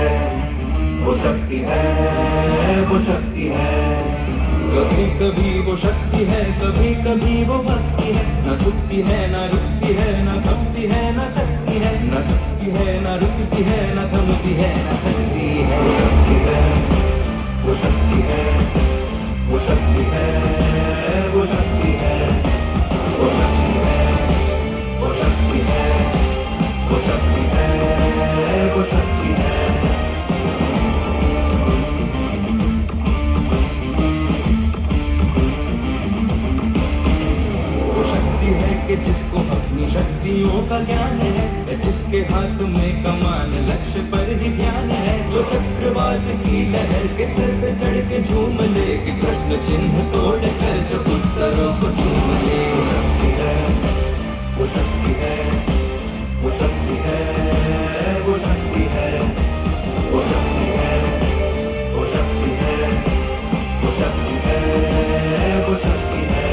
है, वो शक्ति है, वो शक्ति है। कभी कभी वो शक्ति है, कभी कभी वो भक्ति है। न झुकती है, न रुकती है, न थमती है, न थकती है। न झुकती है, न रुकती है, न थमती है, न थकती है। वो शक्ति है, वो शक्ति है, वो शक्ति है, वो शक्ति है, वो शक्ति है, वो शक्ति है, वो शक्ति है, वो शक्ति है। वो शक्ति है कि जिसको अपनी शक्तियों का ज्ञान है, जिसके हाथ में कमान लक्ष्य पर ही ध्यान है। जो चक्रवात की लहर के सिर पे चढ़ के झूम ले, कि प्रश्न चिन्ह तोड़ कर जो उत्तरों को चूम ले। वो शक्ति है, वो शक्ति है, वो शक्ति है, वो शक्ति है, वो शक्ति है, वो शक्ति है, वो शक्ति है, वो शक्ति है।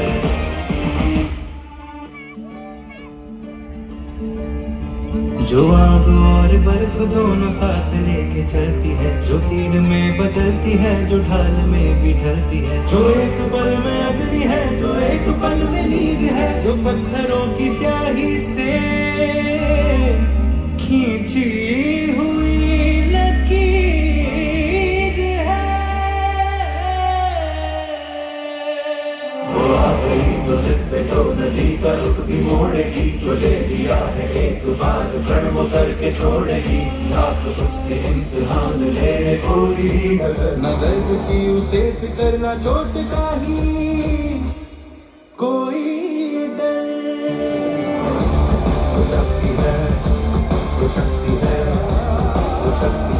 जो आग और बर्फ दोनों साथ लेके चलती है, जो तीर में बदलती है, जो ढाल में भी ढलती है। जो एक पल में अग्नि है, जो एक पल में नींद है। जो पत्थरों की स्याही से खींची हुई लकीर है। वो आ गई जो सिर पे तो नदी का रुख भी मोड़ेगी, जो ले लिया है एक बार प्रण वो करके छोड़ेगी। लाख उसके इम्तिहान ले कोई नजर न दर्द की उसे फिक्र, न चोट का ही कोई डर। वो शक्ति है, वो शक्ति है, वो शक्ति